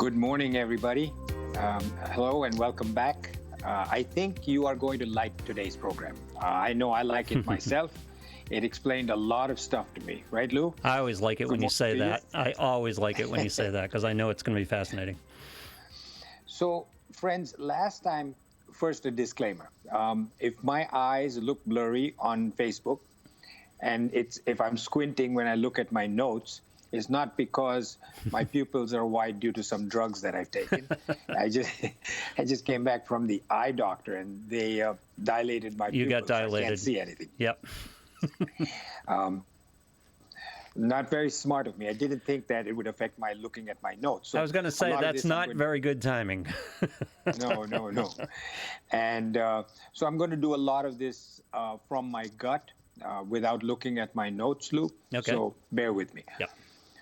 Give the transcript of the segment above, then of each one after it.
Good morning, everybody. Hello and welcome back. I think you are going to like today's program. I know I like it myself. It explained a lot of stuff to me, right, Lou? I always like it when you say that. I always like it when you say that because I know it's going to be fascinating. So, friends, last time, first a disclaimer. If my eyes look blurry on Facebook, and if I'm squinting when I look at my notes, it's not because my pupils are wide due to some drugs that I've taken. I just came back from the eye doctor, and they dilated my pupils. You got dilated. I can't see anything. Yep. Not very smart of me. I didn't think that it would affect my looking at my notes. So I was going to say that's not very good timing. No. And so I'm going to do a lot of this from my gut without looking at my notes, Lou. Okay. So bear with me. Yep.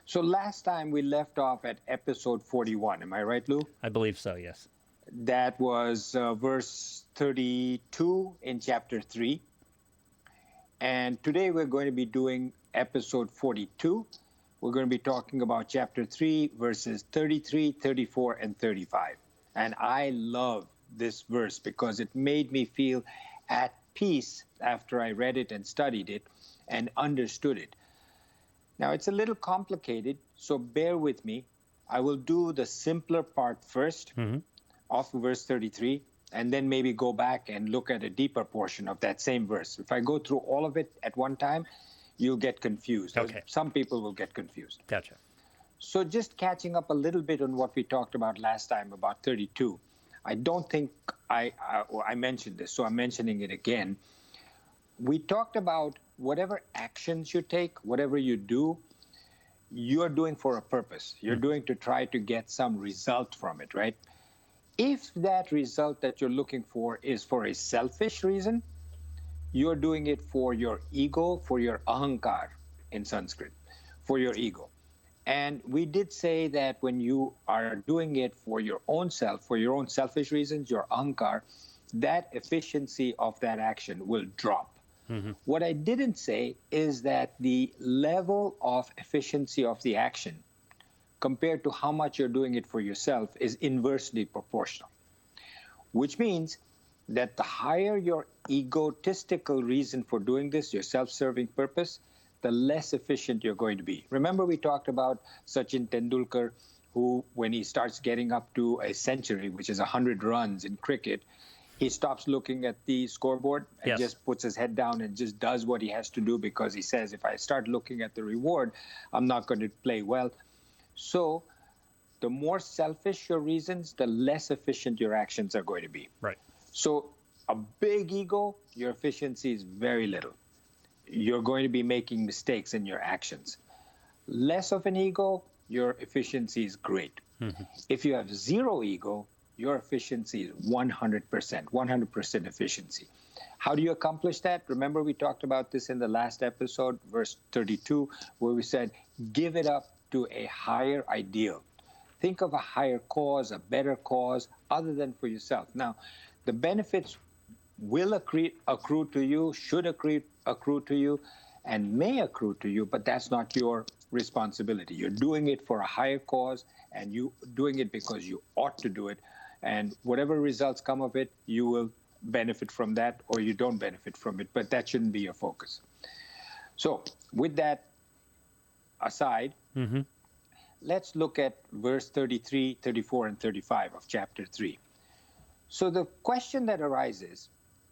So last time we left off at episode 41. Am I right, Lou? I believe so, yes. That was verse 32 in chapter 3. And today we're going to be doing episode 42. We're going to be talking about chapter 3, verses 33, 34, and 35. And I love this verse because it made me feel at peace after I read it and studied it and understood it. Now, it's a little complicated, so bear with me. I will do the simpler part first of verse 33, and then maybe go back and look at a deeper portion of that same verse. If I go through all of it at one time, you'll get confused. Okay. Some people will get confused. Gotcha. So just catching up a little bit on what we talked about last time about 32. I don't think I mentioned this, so I'm mentioning it again. We talked about whatever actions you take, whatever you do, you're doing for a purpose. You're doing to try to get some result from it, right? If that result that you're looking for is for a selfish reason, you're doing it for your ego, for your ahankar in Sanskrit, for your ego. And we did say that when you are doing it for your own self, for your own selfish reasons, your ahankar, that efficiency of that action will drop. What I didn't say is that the level of efficiency of the action compared to how much you're doing it for yourself is inversely proportional, which means that the higher your egotistical reason for doing this, your self-serving purpose, the less efficient you're going to be. Remember we talked about Sachin Tendulkar, who when he starts getting up to a century, which is 100 runs in cricket, he stops looking at the scoreboard and just puts his head down and just does what he has to do because he says, if I start looking at the reward, I'm not going to play well. So the more selfish your reasons, the less efficient your actions are going to be. Right. So a big ego, your efficiency is very little. You're going to be making mistakes in your actions. Less of an ego, your efficiency is great. If you have zero ego, your efficiency is 100% efficiency. How do you accomplish that? Remember we talked about this in the last episode, verse 32, where we said, give it up to a higher ideal. Think of a higher cause, a better cause, other than for yourself. Now, the benefits will accrue to you, should accrue to you, and may accrue to you, but that's not your responsibility. You're doing it for a higher cause, and you're doing it because you ought to do it. And whatever results come of it, you will benefit from that or you don't benefit from it, but that shouldn't be your focus. So with that aside, let's look at verse 33, 34, and 35 of chapter 3. So the question that arises,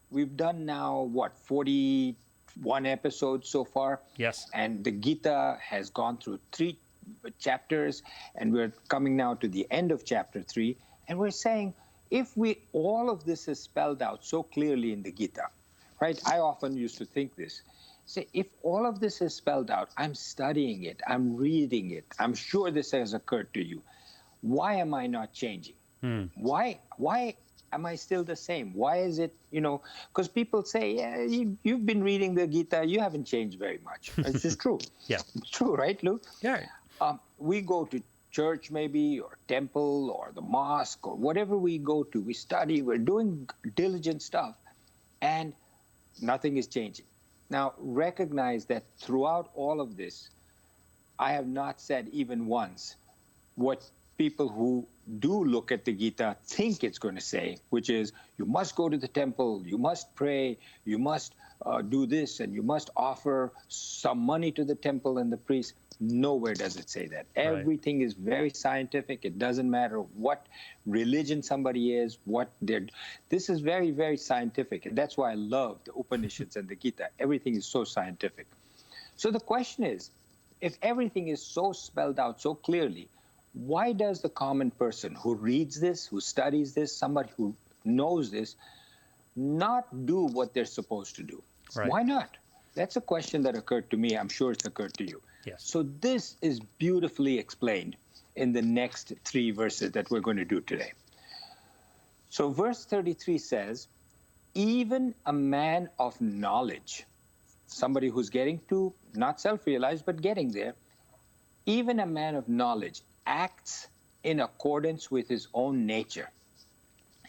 we've done now, 41 episodes so far? Yes. And the Gita has gone through 3 chapters, and we're coming now to the end of chapter 3. And we're saying, if all of this is spelled out so clearly in the Gita, right? I often used to think this. Say, if all of this is spelled out, I'm studying it, I'm reading it, I'm sure this has occurred to you. Why am I not changing? Why am I still the same? Why is it, because people say, yeah, you've been reading the Gita, you haven't changed very much. It's just true. Yeah. It's true, right, Lou? Yeah. We go to church maybe, or temple, or the mosque, or whatever we go to, we study, we're doing diligent stuff, and nothing is changing. Now, recognize that throughout all of this, I have not said even once what people who do look at the Gita think it's going to say, which is, you must go to the temple, you must pray, you must do this, and you must offer some money to the temple and the priest. Nowhere does it say that. Right. Everything is very scientific. It doesn't matter what religion somebody is, what they're. This is very, very scientific. And that's why I love the Upanishads and the Gita. Everything is so scientific. So the question is, if everything is so spelled out so clearly, why does the common person who reads this, who studies this, somebody who knows this, not do what they're supposed to do? Right. Why not? That's a question that occurred to me. I'm sure it's occurred to you. Yes. So this is beautifully explained in the next 3 verses that we're going to do today. So verse 33 says, even a man of knowledge, somebody who's getting to, not self-realized, but getting there, even a man of knowledge acts in accordance with his own nature.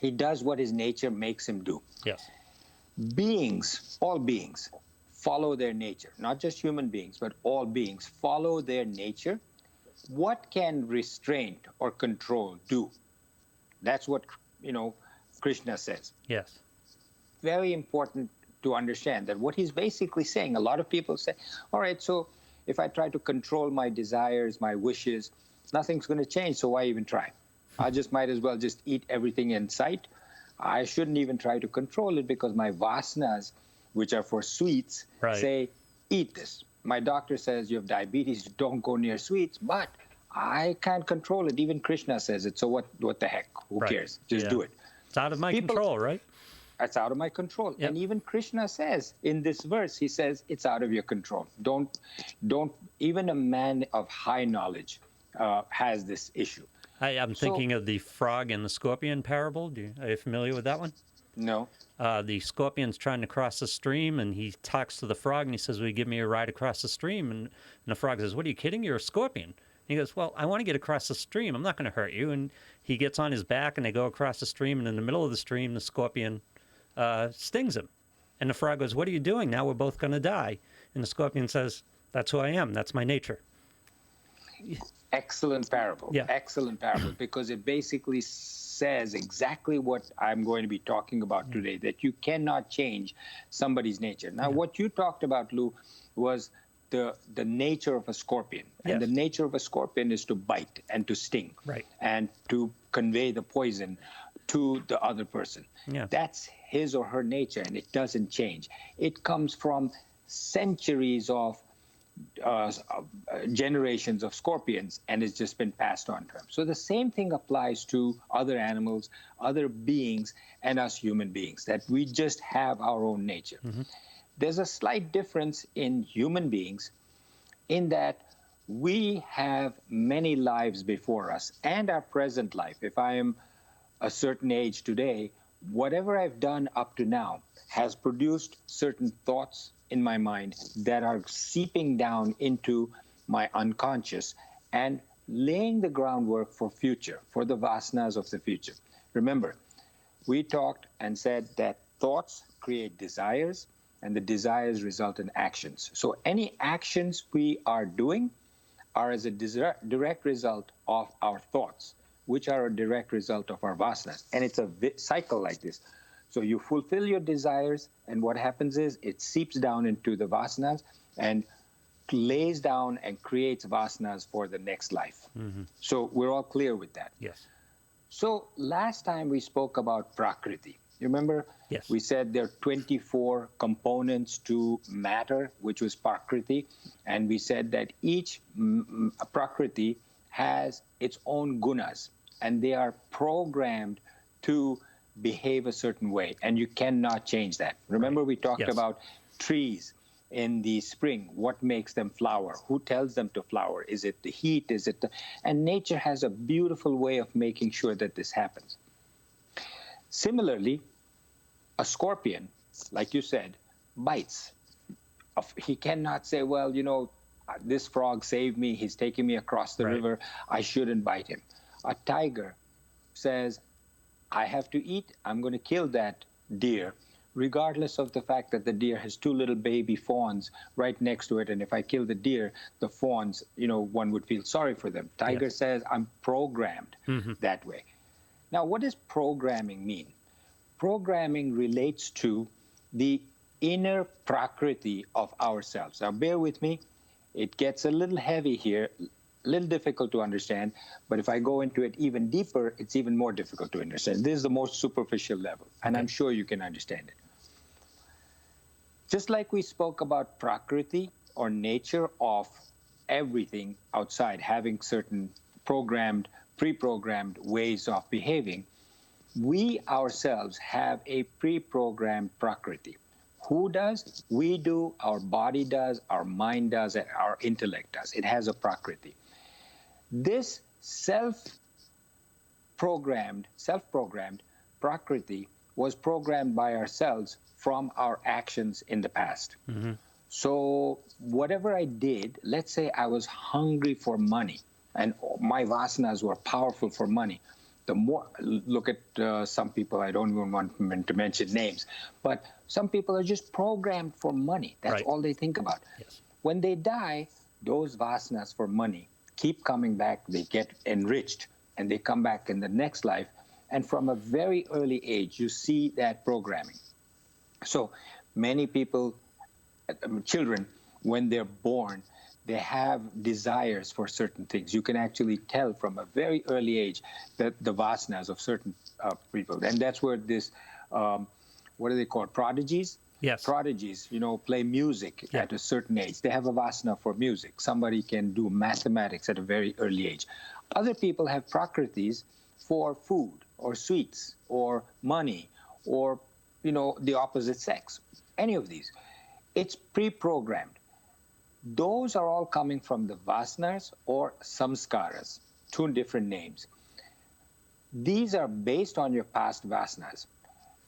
He does what his nature makes him do. Yes. Beings, all beings, follow their nature. Not just human beings, but all beings follow their nature. What can restraint or control do? That's what, Krishna says. Yes. Very important to understand that what he's basically saying. A lot of people say, all right, so if I try to control my desires, my wishes, nothing's going to change, so why even try? I just might as well just eat everything in sight. I shouldn't even try to control it because my vasanas, which are for sweets, right, say, eat this. My doctor says you have diabetes, don't go near sweets, but I can't control it. Even Krishna says it, so what the heck? Who right, cares? Just do it. It's out of my control, right? It's out of my control. Yep. And even Krishna says in this verse, he says, it's out of your control. Don't, even a man of high knowledge has this issue. I'm thinking of the frog and the scorpion parable. Are you familiar with that one? No. The scorpion's trying to cross the stream, and he talks to the frog, and he says, will you give me a ride across the stream? And the frog says, what are you kidding? You're a scorpion. And he goes, well, I want to get across the stream. I'm not going to hurt you. And he gets on his back, and they go across the stream, and in the middle of the stream, the scorpion stings him. And the frog goes, what are you doing? Now we're both going to die. And the scorpion says, that's who I am. That's my nature. Excellent parable. Yeah. Excellent parable, because it basically says exactly what I'm going to be talking about today, that you cannot change somebody's nature. Now, what you talked about, Lou, was the nature of a scorpion. And the nature of a scorpion is to bite and to sting, right, and to convey the poison to the other person. Yeah. That's his or her nature, and it doesn't change. It comes from centuries of generations of scorpions, and it's just been passed on to them. So the same thing applies to other animals, other beings, and us human beings, that we just have our own nature. Mm-hmm. There's a slight difference in human beings in that we have many lives before us, and our present life. If I am a certain age today, whatever I've done up to now has produced certain thoughts in my mind that are seeping down into my unconscious and laying the groundwork for future, for the vasanas of the future. Remember, we talked and said that thoughts create desires, and the desires result in actions. So any actions we are doing are as a direct result of our thoughts, which are a direct result of our vasanas. And it's a cycle like this. So you fulfill your desires, and what happens is it seeps down into the vasanas and lays down and creates vasanas for the next life. Mm-hmm. So we're all clear with that. Yes. So last time we spoke about prakriti. You remember? Yes. We said there are 24 components to matter, which was prakriti. And we said that each prakriti has its own gunas, and they are programmed to behave a certain way, and you cannot change that. Remember, we talked about trees in the spring. What makes them flower? Who tells them to flower? Is it the heat? Is it and nature has a beautiful way of making sure that this happens. Similarly, a scorpion, like you said, bites. He cannot say, well, this frog saved me. He's taking me across the river. I shouldn't bite him. A tiger says, I have to eat. I'm going to kill that deer, regardless of the fact that the deer has two little baby fawns right next to it. And if I kill the deer, the fawns, one would feel sorry for them. Tiger says, I'm programmed that way. Now, what does programming mean? Programming relates to the inner prakriti of ourselves. Now, bear with me. It gets a little heavy here, a little difficult to understand, but if I go into it even deeper, it's even more difficult to understand. This is the most superficial level, and I'm sure you can understand it. Just like we spoke about prakriti, or nature of everything outside, having certain pre-programmed ways of behaving, we ourselves have a pre-programmed prakriti. Who does? We do, our body does, our mind does, and our intellect does. It has a prakriti. This self-programmed prakriti was programmed by ourselves from our actions in the past. So whatever I did, let's say I was hungry for money, and my vasanas were powerful for money. The more, look at some people, I don't even want to mention names, but some people are just programmed for money. That's all they think about. Yes. When they die, those vasanas for money keep coming back. They get enriched, and they come back in the next life. And from a very early age, you see that programming. So many people, children, when they're born, they have desires for certain things. You can actually tell from a very early age that the vasanas of certain people. And that's where this, what are they called, prodigies? Yes. Prodigies, play music at a certain age. They have a vasana for music. Somebody can do mathematics at a very early age. Other people have prakritis for food or sweets or money or, the opposite sex. Any of these. It's pre-programmed. Those are all coming from the vasanas or samskaras, two different names. These are based on your past vasanas.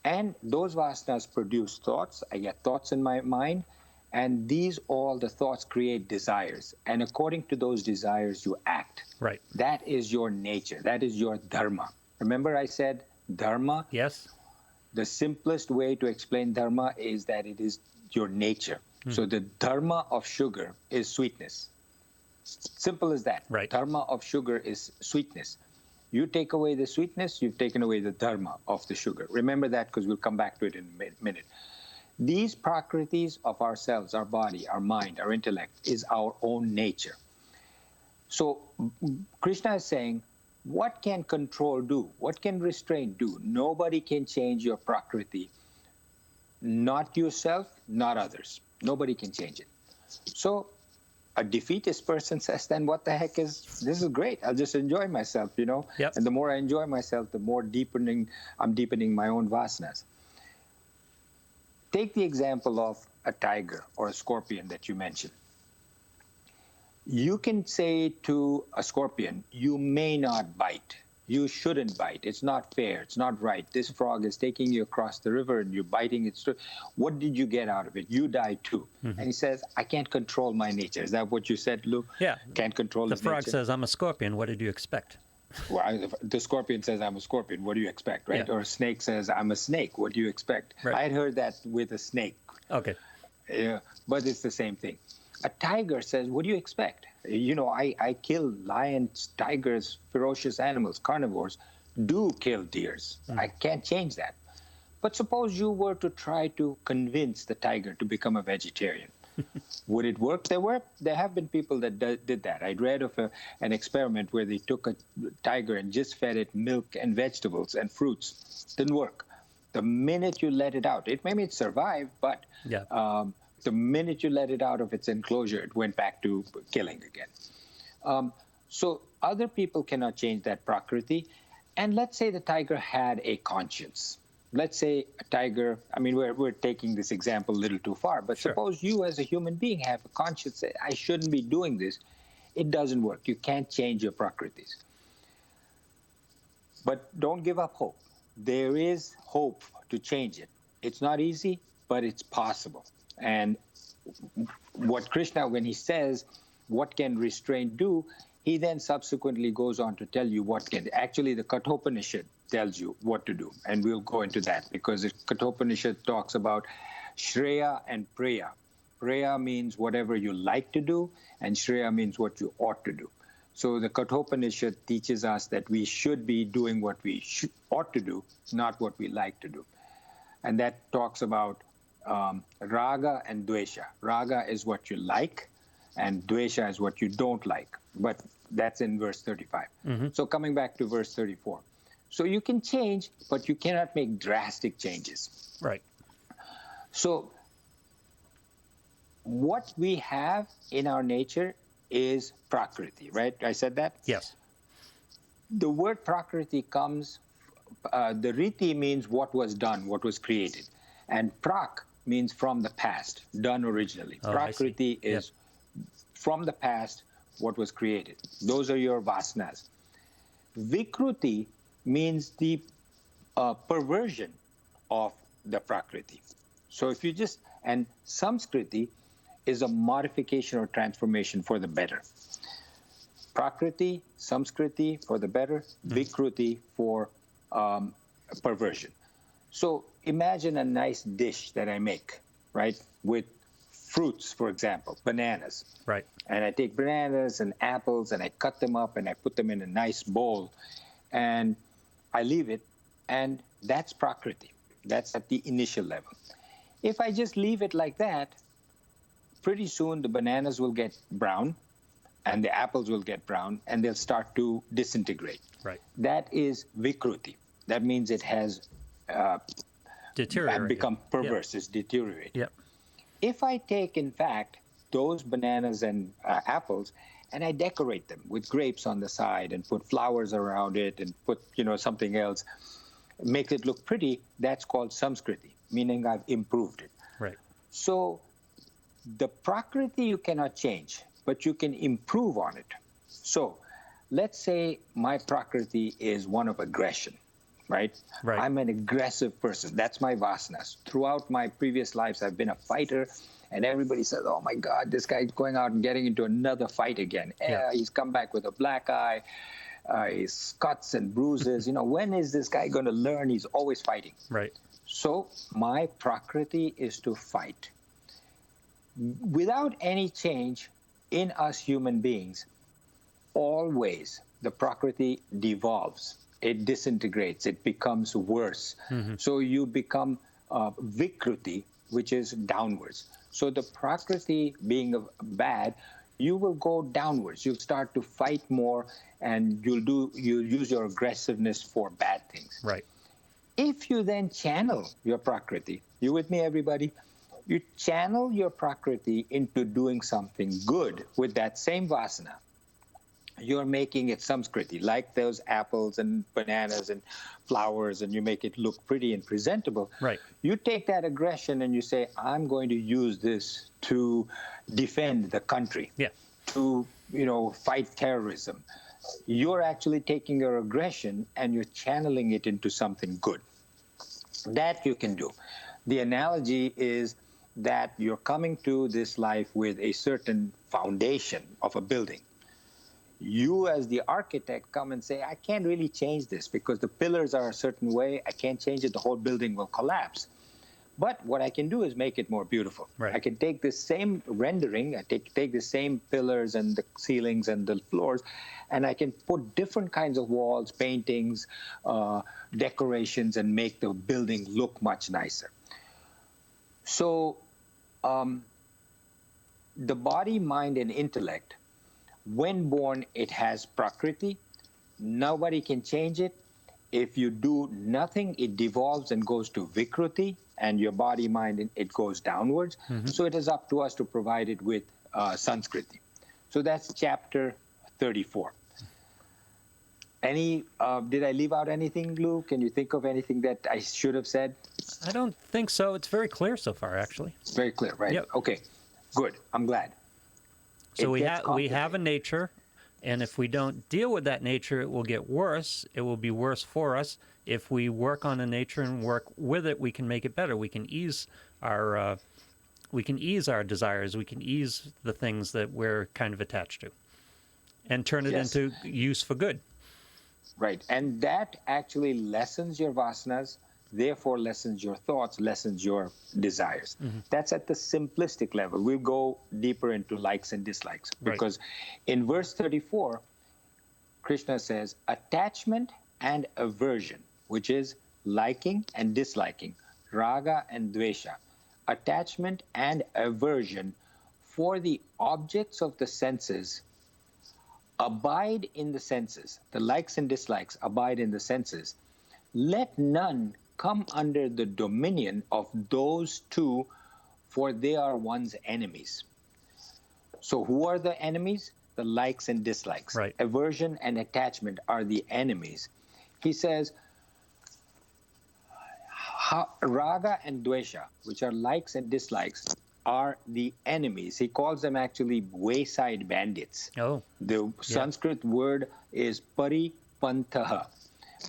And those vasanas produce thoughts. I get thoughts in my mind. And the thoughts create desires. And according to those desires, you act. Right. That is your nature. That is your dharma. Remember I said dharma? Yes. The simplest way to explain dharma is that it is your nature. So the dharma of sugar is sweetness. Simple as that. Right. Dharma of sugar is sweetness. You take away the sweetness, you've taken away the dharma of the sugar. Remember that, because we'll come back to it in a minute. These prakritis of ourselves, our body, our mind, our intellect, is our own nature. So Krishna is saying, what can control do? What can restraint do? Nobody can change your prakriti. Not yourself, not others. Nobody can change it. So a defeatist person says, then what the heck this is great. I'll just enjoy myself, Yep. And the more I enjoy myself, the more I'm deepening my own vasanas. Take the example of a tiger or a scorpion that you mentioned. You can say to a scorpion, you may not bite. You shouldn't bite. It's not fair. It's not right. This frog is taking you across the river and you're biting it. What did you get out of it? You died too. And he says, I can't control my nature. Is that what you said, Lou? Yeah. Can't control his nature. The frog says, I'm a scorpion. What did you expect? Well, the scorpion says, I'm a scorpion. What do you expect, right? Yeah. Or a snake says, I'm a snake. What do you expect? Right. I had heard that with a snake. Okay. Yeah, but it's the same thing. A tiger says, what do you expect? I kill lions, tigers, ferocious animals, carnivores, do kill deers. I can't change that. But suppose you were to try to convince the tiger to become a vegetarian. Would it work? There have been people that did that. I read of an experiment where they took a tiger and just fed it milk and vegetables and fruits. Didn't work. The minute you let it out, it survived, but the minute you let it out of its enclosure, it went back to killing again. So other people cannot change that prakriti. And let's say the tiger had a conscience. Let's say a tiger, we're taking this example a little too far, but suppose you as a human being have a conscience, say, I shouldn't be doing this. It doesn't work. You can't change your prakritis. But don't give up hope. There is hope to change it. It's not easy, but it's possible. And what Krishna, when he says, what can restraint do? He then subsequently goes on to tell you what can. Actually, the Kathopanishad tells you what to do, and we'll go into that because the Kathopanishad talks about Shreya and Preya. Preya means whatever you like to do, and Shreya means what you ought to do. So the Kathopanishad teaches us that we should be doing what we ought to do, not what we like to do. And that talks about raga and dvesha. Raga is what you like, and dvesha is what you don't like. But that's in verse 35. So coming back to verse 34. So you can change, but you cannot make drastic changes. Right. So what we have in our nature is prakriti, right? I said that? Yes. The word prakriti comes, the riti means what was done, what was created. And prak means from the past, done originally. Oh, Prakriti is from the past, what was created. Those are your vasanas. Vikruti means the perversion of the prakriti. So if you just, and samskriti is a modification or transformation for the better. Prakriti, samskriti for the better, vikruti for perversion. So imagine a nice dish that I make, right, with fruits, for example, bananas. Right. And I take bananas and apples and I cut them up and I put them in a nice bowl and I leave it, and that's prakriti. That's at the initial level. If I just leave it like that, pretty soon the bananas will get brown and the apples will get brown and they'll start to disintegrate. Right. That is vikruti. That means it has deteriorated, become perverse, it's deteriorated. Yep. If I take, in fact, those bananas and apples and I decorate them with grapes on the side and put flowers around it and put, something else, make it look pretty, that's called samskriti, meaning I've improved it. Right. So the prakriti you cannot change, but you can improve on it. So let's say my prakriti is one of aggression, right? I'm an aggressive person. That's my vasanas. Throughout my previous lives, I've been a fighter, and everybody says, oh my God, this guy's going out and getting into another fight again. He's come back with a black eye, his cuts and bruises. When is this guy going to learn? He's always fighting. Right. So my prakriti is to fight. Without any change in us human beings, always the prakriti devolves. It disintegrates. It becomes worse. So you become vikruti, which is downwards. So the prakriti being bad, you will go downwards. You'll start to fight more, and you'll use your aggressiveness for bad things. Right. If you then channel your prakriti, you with me, everybody? You channel your prakriti into doing something good with that same vasana. You're making it samskriti, like those apples and bananas and flowers, and you make it look pretty and presentable. Right. You take that aggression and you say, I'm going to use this to defend the country, to, fight terrorism. You're actually taking your aggression and you're channeling it into something good. That you can do. The analogy is that you're coming to this life with a certain foundation of a building. You as the architect come and say, I can't really change this because the pillars are a certain way. I can't change it. The whole building will collapse. But what I can do is make it more beautiful. Right. I can take this same rendering, I take the same pillars and the ceilings and the floors, and I can put different kinds of walls, paintings, decorations, and make the building look much nicer. So the body, mind, and intellect, when born, it has prakriti. Nobody can change it. If you do nothing, it devolves and goes to vikruti, and your body, mind, it goes downwards. So it is up to us to provide it with sanskriti. So that's chapter 34. Did I leave out anything, Lou? Can you think of anything that I should have said? I don't think so. It's very clear so far, actually. It's very clear, right? Yep. Okay, good. I'm glad. So we have a nature, and if we don't deal with that nature, it will get worse. It will be worse for us. If we work on the nature and work with it, we can make it better. We can ease our desires. We can ease the things that we're kind of attached to. and turn it Yes. into use for good. Right. And that actually lessens your vasanas, therefore lessens your thoughts, lessens your desires. That's at the simplistic level. We'll go deeper into likes and dislikes, Right. because in verse 34, Krishna says attachment and aversion, which is liking and disliking, raga and dvesha, attachment and aversion for the objects of the senses abide in the senses. The likes and dislikes abide in the senses. Let none come under the dominion of those two, for they are one's enemies. So who are the enemies? The likes and dislikes. Right. Aversion and attachment are the enemies. He says, raga and dvesha, which are likes and dislikes, are the enemies. He calls them actually wayside bandits. Oh. The Sanskrit word is paripantaha.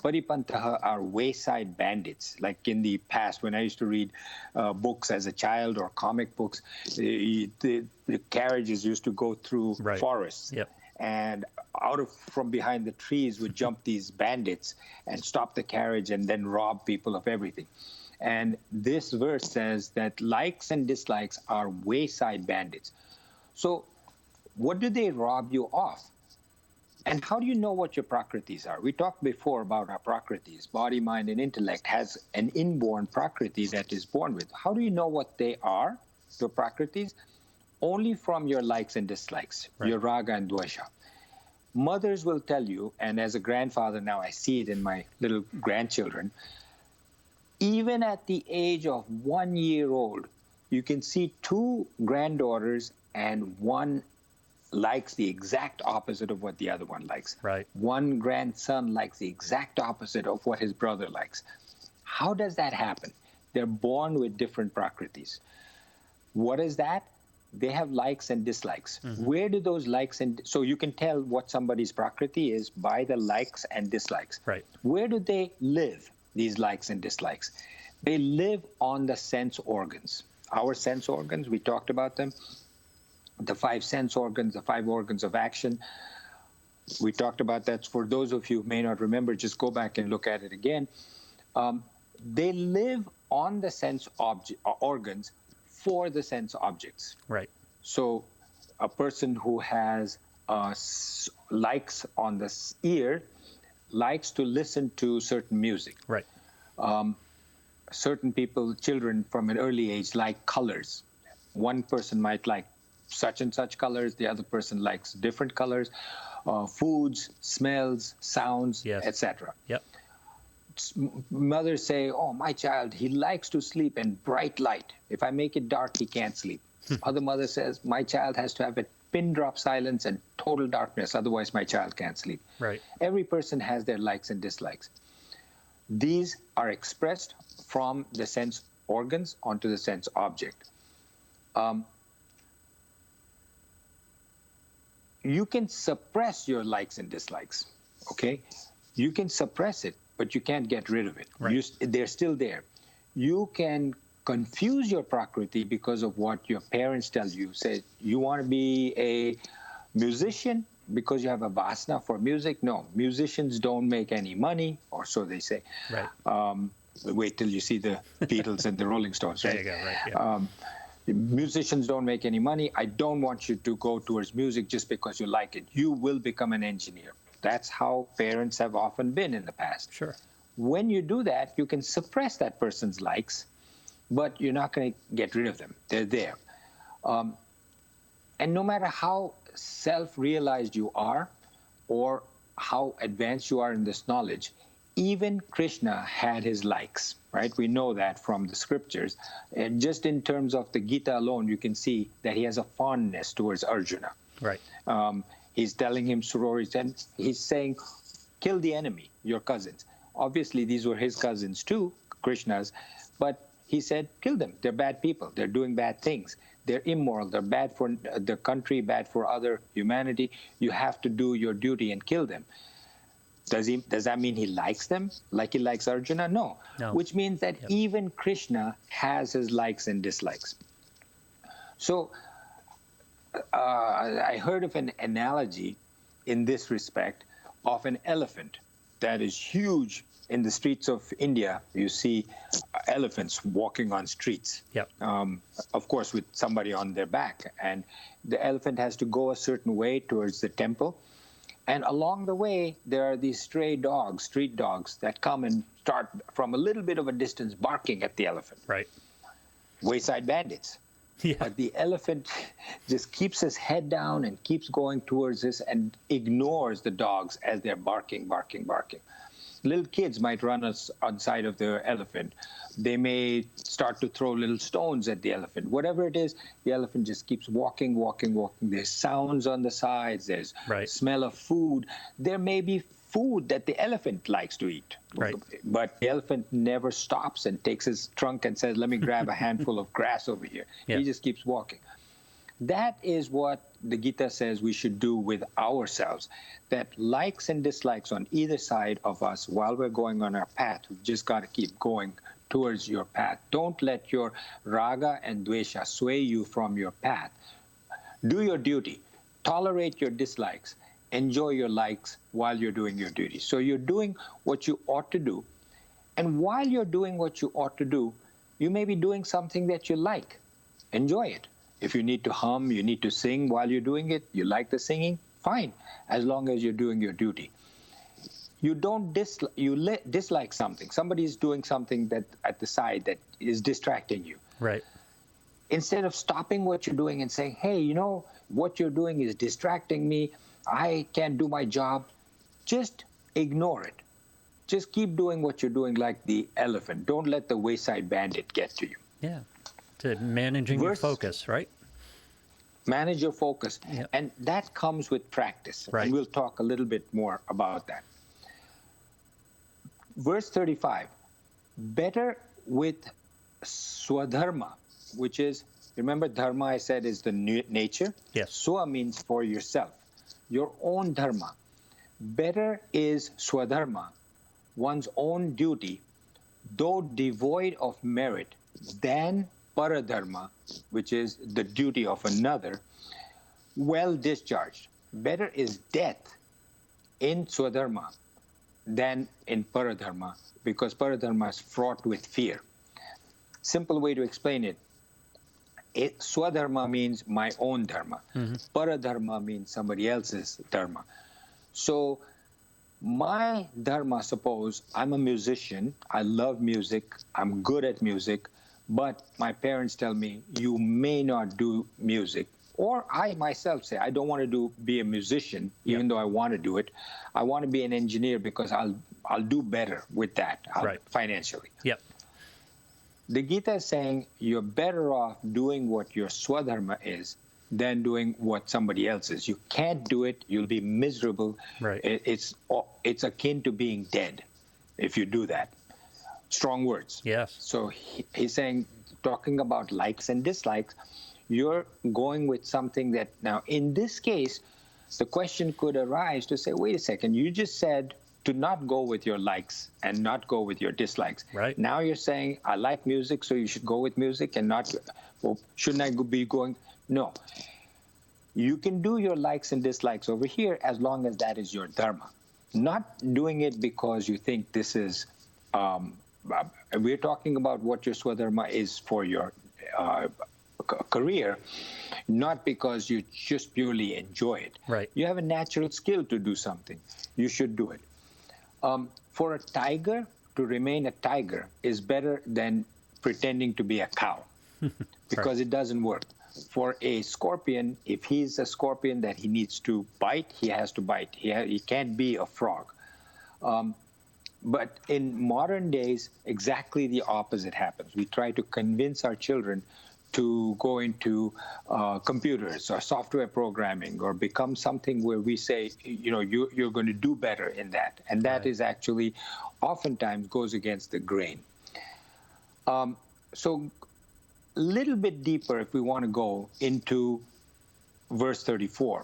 Paripantaha are wayside bandits. Like in the past, when I used to read books as a child or comic books, the carriages used to go through forests. Yep. And from behind the trees would jump these bandits and stop the carriage and then rob people of everything. And this verse says that likes and dislikes are wayside bandits. So what do they rob you of? And how do you know what your prakritis are? We talked before about our prakritis. Body, mind, and intellect has an inborn prakriti that is born with. How do you know what they are, your prakritis? Only from your likes and dislikes, your raga and dvesha. Mothers will tell you, and as a grandfather now I see it in my little grandchildren, even at the age of 1 year old, you can see two granddaughters and one likes the exact opposite of what the other one likes. Right. One grandson likes the exact opposite of what his brother likes. How does that happen? They're born with different prakritis. What is that? They have likes and dislikes. Where do those likes and... So you can tell what somebody's prakriti is by the likes and dislikes. Right. Where do they live, these likes and dislikes? They live on the sense organs. Our sense organs, we talked about them. The 5 sense organs, the 5 organs of action. We talked about that. For those of you who may not remember, just go back and look at it again. They live on the sense organs for the sense objects. Right. So a person who has likes on the ear likes to listen to certain music. Right. Certain people, children from an early age, like colors. One person might like such and such colors, the other person likes different colors, foods, smells, sounds, etc. Yep. Mothers say, oh, my child, he likes to sleep in bright light. If I make it dark, he can't sleep. Other mother says, my child has to have a pin drop silence and total darkness, otherwise my child can't sleep. Right. Every person has their likes and dislikes. These are expressed from the sense organs onto the sense object. You can suppress your likes and dislikes, okay? You can suppress it, but you can't get rid of it. Right. They're still there. You can confuse your prakriti because of what your parents tell you. Say, you want to be a musician because you have a vasana for music? No, musicians don't make any money, or so they say. Right. Wait till you see the Beatles and the Rolling Stones, right? There you go, right, yeah. Musicians don't make any money. I don't want you to go towards music just because you like it. You will become an engineer. That's how parents have often been in the past. Sure. When you do that, you can suppress that person's likes, but you're not going to get rid of them. They're there. And no matter how self-realized you are or how advanced you are in this knowledge, even Krishna had his likes, right? We know that from the scriptures. And just in terms of the Gita alone, you can see that he has a fondness towards Arjuna. Right. He's telling him sororities, and he's saying, kill the enemy, your cousins. Obviously, these were his cousins too, Krishna's, but he said, kill them. They're bad people. They're doing bad things. They're immoral. They're bad for the country, bad for other humanity. You have to do your duty and kill them. Does that mean he likes them like he likes Arjuna? No. Which means that even Krishna has his likes and dislikes. So I heard of an analogy in this respect of an elephant that is huge. In the streets of India, you see elephants walking on streets, Yep. Of course, with somebody on their back. And the elephant has to go a certain way towards the temple. And along the way, there are these stray dogs, street dogs, that come and start from a little bit of a distance barking at the elephant. Right. Wayside bandits. Yeah. But the elephant just keeps his head down and keeps going towards this and ignores the dogs as they're barking. Little kids might run on side of the elephant. They may start to throw little stones at the elephant. Whatever it is, the elephant just keeps walking. There's sounds on the sides. There's smell of food. There may be food that the elephant likes to eat. Right. But the elephant never stops and takes his trunk and says, let me grab a handful of grass over here. Yeah. He just keeps walking. That is what the Gita says we should do with ourselves, that likes and dislikes on either side of us while we're going on our path, we've just got to keep going towards your path. Don't let your raga and dvesha sway you from your path. Do your duty. Tolerate your dislikes. Enjoy your likes while you're doing your duty. So you're doing what you ought to do. And while you're doing what you ought to do, you may be doing something that you like. Enjoy it. If you need to hum, you need to sing while you're doing it, you like the singing, fine, as long as you're doing your duty. You don't dislike something. Somebody is doing something that at the side that is distracting you. Right. Instead of stopping what you're doing and saying, hey, you know, what you're doing is distracting me, I can't do my job, just ignore it. Just keep doing what you're doing like the elephant. Don't let the wayside bandit get to you. Yeah. To managing your focus, right? Manage your focus. Yep. And that comes with practice. Right. And we'll talk a little bit more about that. Verse 35, better with swadharma, which is, remember dharma I said is the nature? Yes. Swa means for yourself, your own dharma. Better is swadharma, one's own duty, though devoid of merit, than paradharma, which is the duty of another, well discharged. Better is death in swadharma than in paradharma, because paradharma is fraught with fear. Simple way to explain it, swadharma means my own dharma. Mm-hmm. Paradharma means somebody else's dharma. So my dharma, suppose I'm a musician, I love music, I'm good at music, but my parents tell me, you may not do music. Or I myself say, I don't want to be a musician, even though I want to do it. I want to be an engineer because I'll do better with that financially. Yep. The Gita is saying you're better off doing what your swadharma is than doing what somebody else is. You can't do it. You'll be miserable. Right. It's akin to being dead if you do that. Strong words. Yes. So he's saying, talking about likes and dislikes, you're going with something that now, in this case, the question could arise to say, wait a second, you just said to not go with your likes and not go with your dislikes. Right. Now you're saying, I like music, so you should go with music and not, well, shouldn't I be going? No. You can do your likes and dislikes over here as long as that is your dharma. Not doing it because you think this is, we're talking about what your swadharma is for your career, not because you just purely enjoy it. Right. You have a natural skill to do something. You should do it. For a tiger to remain a tiger is better than pretending to be a cow because it doesn't work. For a scorpion, if he's a scorpion that he needs to bite, he has to bite. He can't be a frog. But in modern days, exactly the opposite happens. We try to convince our children to go into computers or software programming or become something where we say, you know, you're going to do better in that. And that is actually oftentimes goes against the grain. So a little bit deeper, if we want to go into verse 33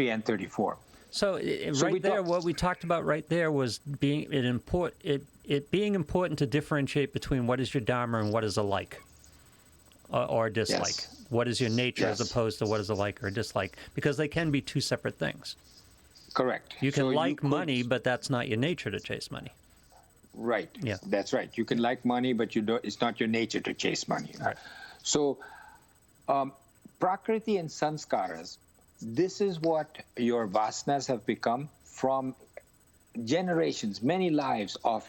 and 34. So right there, what we talked about right there was being important to differentiate between what is your dharma and what is a like. or dislike? Yes. What is your nature as Yes. opposed to what is a like or dislike? Because they can be two separate things. Correct. You can So like could, money, but that's not your nature to chase money. right. Yeah. That's right. You can like money, but you don't. It's not your nature to chase money. Right. So, prakriti and samskaras. This is what your vasanas have become from generations, many lives of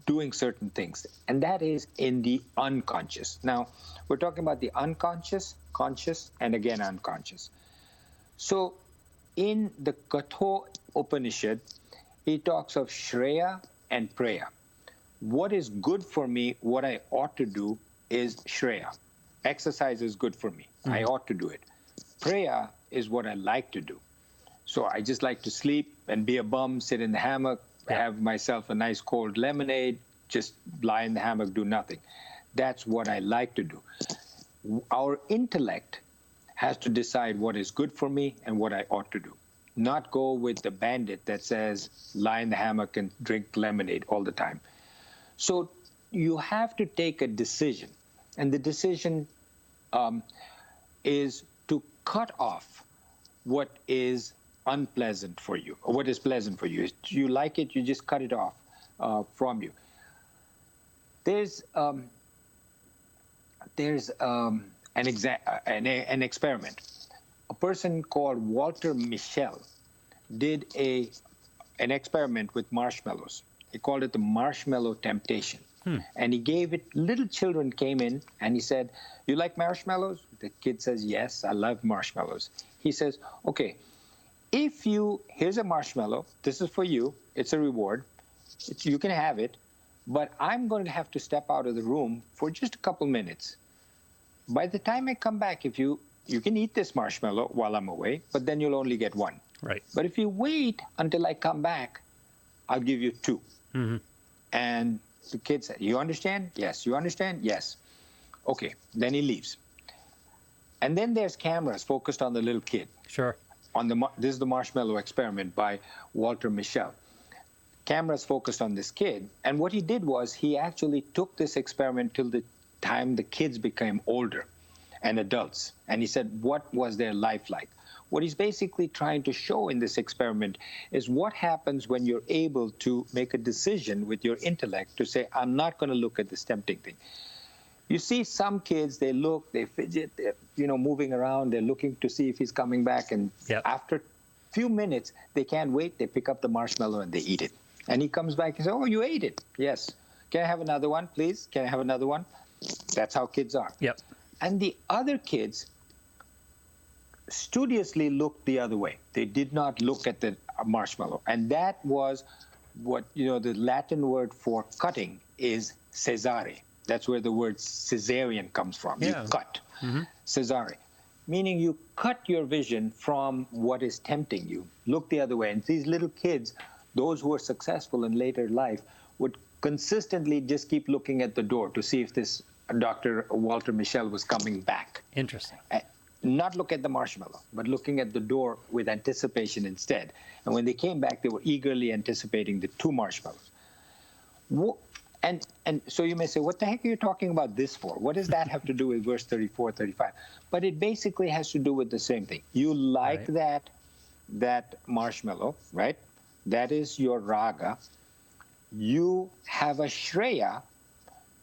doing certain things, and that is in the unconscious. Now, we're talking about the unconscious, conscious, and again unconscious. So, in the Katho Upanishad, he talks of Shreya and Preya. What is good for me, what I ought to do is Shreya. Exercise is good for me. I ought to do it. Preya is what I like to do. So I just like to sleep and be a bum, sit in the hammock, have myself a nice cold lemonade, just lie in the hammock, do nothing. That's what I like to do. Our intellect has to decide what is good for me and what I ought to do. Not go with the bandit that says, lie in the hammock and drink lemonade all the time. So you have to take a decision. And the decision is to cut off what is unpleasant for you, or what is pleasant for you. If you like it, you just cut it off from you. There's an experiment. A person called Walter Mischel did an experiment with marshmallows. He called it the marshmallow temptation. And he gave it, little children came in and he said, you like marshmallows? The kid says, yes, I love marshmallows. He says, okay, here's a marshmallow, this is for you, it's a reward, you can have it, but I'm going to have to step out of the room for just a couple minutes. By the time I come back, if you can eat this marshmallow while I'm away, but then you'll only get one. Right. But if you wait until I come back, I'll give you two. And the kid said, you understand? Yes. You understand? Yes. Okay. Then he leaves. And then there's cameras focused on the little kid. Sure. This is the Marshmallow Experiment by Walter Mischel. Cameras focused on this kid. And what he did was he actually took this experiment till the time the kids became older and adults. And he said, what was their life like? What he's basically trying to show in this experiment is what happens when you're able to make a decision with your intellect to say, I'm not going to look at this tempting thing. You see some kids, they look, they fidget, they're moving around, they're looking to see if he's coming back. And after a few minutes, they can't wait. They pick up the marshmallow and they eat it. And he comes back and says, oh, you ate it. Yes. Can I have another one, please? Can I have another one? That's how kids are. Yep. And the other kids studiously looked the other way. They did not look at the marshmallow. And that was what, the Latin word for cutting is cesare. That's where the word Caesarean comes from. Yeah. You cut. Cesare. Meaning you cut your vision from what is tempting you. Look the other way. And these little kids, those who are successful in later life, would consistently just keep looking at the door to see if this Dr. Walter Mischel was coming back. Interesting. Not look at the marshmallow, but looking at the door with anticipation instead. And when they came back, they were eagerly anticipating the two marshmallows. And so you may say, what the heck are you talking about this for? What does that have to do with verse 34, 35? But it basically has to do with the same thing. You like that marshmallow, right? That is your raga. You have a shreya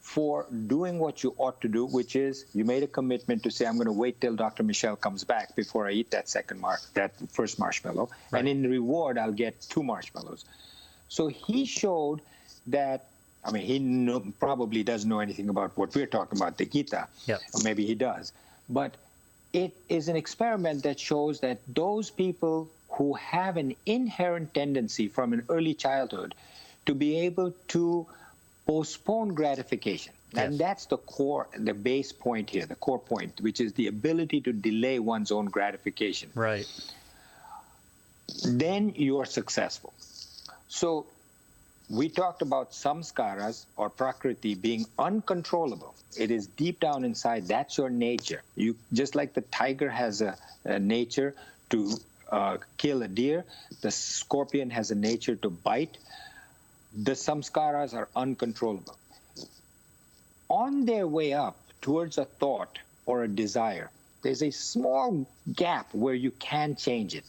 for doing what you ought to do, which is you made a commitment to say, I'm going to wait till Dr. Mischel comes back before I eat that first marshmallow. Right. And in reward, I'll get two marshmallows. So he showed that, he probably doesn't know anything about what we're talking about, the Gita, or maybe he does. But it is an experiment that shows that those people who have an inherent tendency from an early childhood to be able to postpone gratification. And that's the core, the base point here, the core point, which is the ability to delay one's own gratification. Right. Then you're successful. So we talked about samskaras or prakriti being uncontrollable. It is deep down inside. That's your nature. You just like the tiger has a nature to kill a deer, the scorpion has a nature to bite. The samskaras are uncontrollable. On their way up towards a thought or a desire, there's a small gap where you can change it.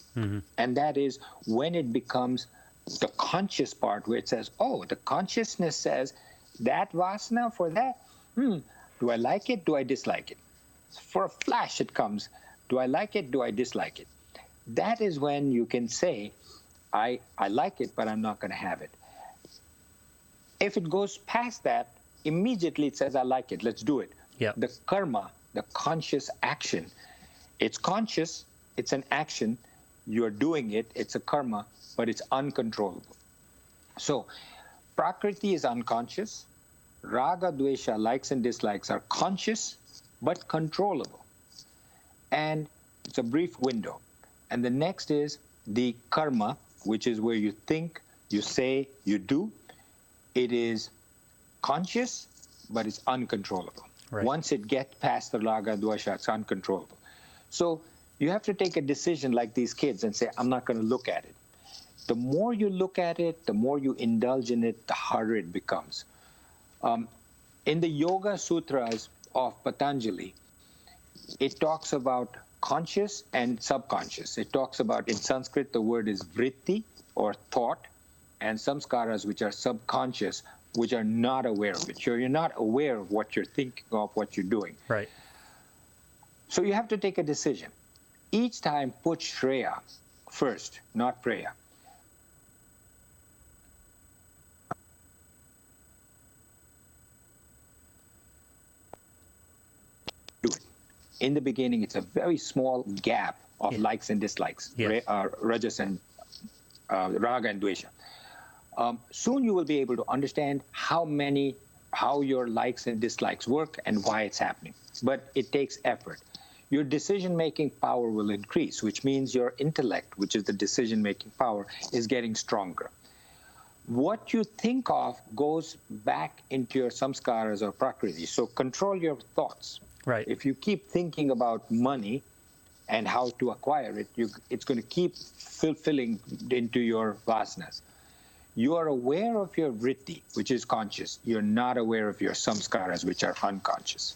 And that is when it becomes the conscious part, where it says, oh, the consciousness says that vasana for that, do I like it? Do I dislike it? For a flash it comes, do I like it? Do I dislike it? That is when you can say, I like it, but I'm not going to have it. If it goes past that, immediately it says, I like it, let's do it. Yeah. The karma, the conscious action, it's conscious, it's an action, you're doing it, it's a karma, but it's uncontrollable. So prakriti is unconscious, raga, dvesha, likes and dislikes are conscious but controllable. And it's a brief window. And the next is the karma, which is where you think, you say, you do. It is conscious, but it's uncontrollable. Right. Once it gets past the raga, dvesha, it's uncontrollable. So you have to take a decision like these kids and say, I'm not going to look at it. The more you look at it, the more you indulge in it, the harder it becomes. In the Yoga Sutras of Patanjali, it talks about conscious and subconscious. It talks about, in Sanskrit, the word is vritti, or thought, and samskaras, which are subconscious, which are not aware of it. So you're not aware of what you're thinking of, what you're doing. Right. So you have to take a decision. Each time, put Shreya first, not Preya. Do it. In the beginning, it's a very small gap of likes and dislikes, rajas and raga and dvesha. Soon you will be able to understand how your likes and dislikes work and why it's happening. But it takes effort. Your decision-making power will increase, which means your intellect, which is the decision-making power, is getting stronger. What you think of goes back into your samskaras or prakriti. So control your thoughts. Right. If you keep thinking about money and how to acquire it, it's going to keep fulfilling into your vasanas. You are aware of your vritti, which is conscious. You're not aware of your samskaras, which are unconscious.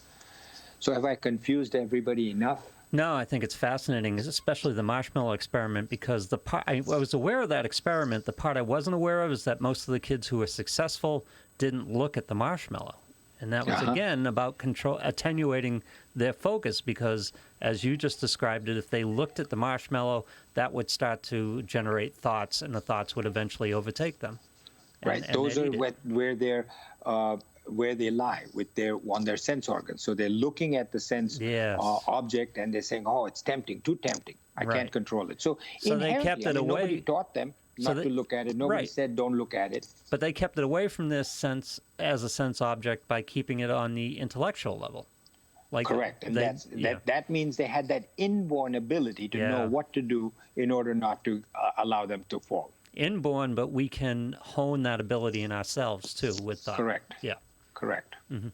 So have I confused everybody enough? No, I think it's fascinating, especially the marshmallow experiment, because the part I was aware of that experiment. The part I wasn't aware of is that most of the kids who were successful didn't look at the marshmallow. And that was, again, about attenuating their focus, because, as you just described it, if they looked at the marshmallow, that would start to generate thoughts, and the thoughts would eventually overtake them. Right. Those are where they lie on their sense organs. So they're looking at the sense object, and they're saying, "Oh, it's tempting, too tempting. I can't control it." So they kept it away. Nobody taught them not to look at it. Nobody said don't look at it. But they kept it away from this sense as a sense object by keeping it on the intellectual level. Correct. And that means they had that inborn ability to know what to do in order not to allow them to fall. Inborn, but we can hone that ability in ourselves too with thought. Correct. Yeah. Correct. Mm-hmm.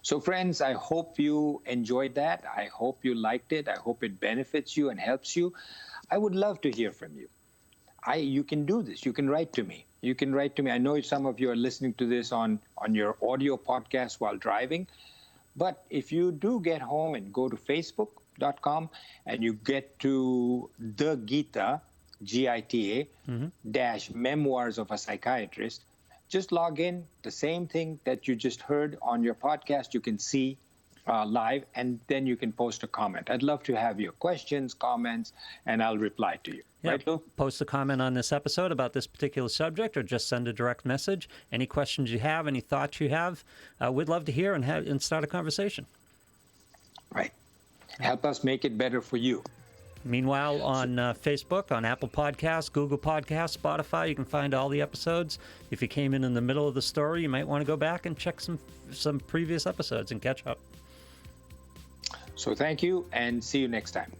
So friends, I hope you enjoyed that. I hope you liked it. I hope it benefits you and helps you. I would love to hear from you. You can do this. You can write to me. I know some of you are listening to this on your audio podcast while driving. But if you do get home and go to facebook.com and you get to the Gita, Gita, dash Memoirs of a Psychiatrist, just log in. The same thing that you just heard on your podcast, you can see live, and then you can post a comment. I'd love to have your questions, comments, and I'll reply to you. Yeah, right, Lou? Post a comment on this episode about this particular subject, or just send a direct message. Any questions you have, any thoughts you have, we'd love to hear and start a conversation. Right. Help us make it better for you. Meanwhile, on Facebook, on Apple Podcasts, Google Podcasts, Spotify, you can find all the episodes. If you came in the middle of the story, you might want to go back and check some previous episodes and catch up. So thank you, and see you next time.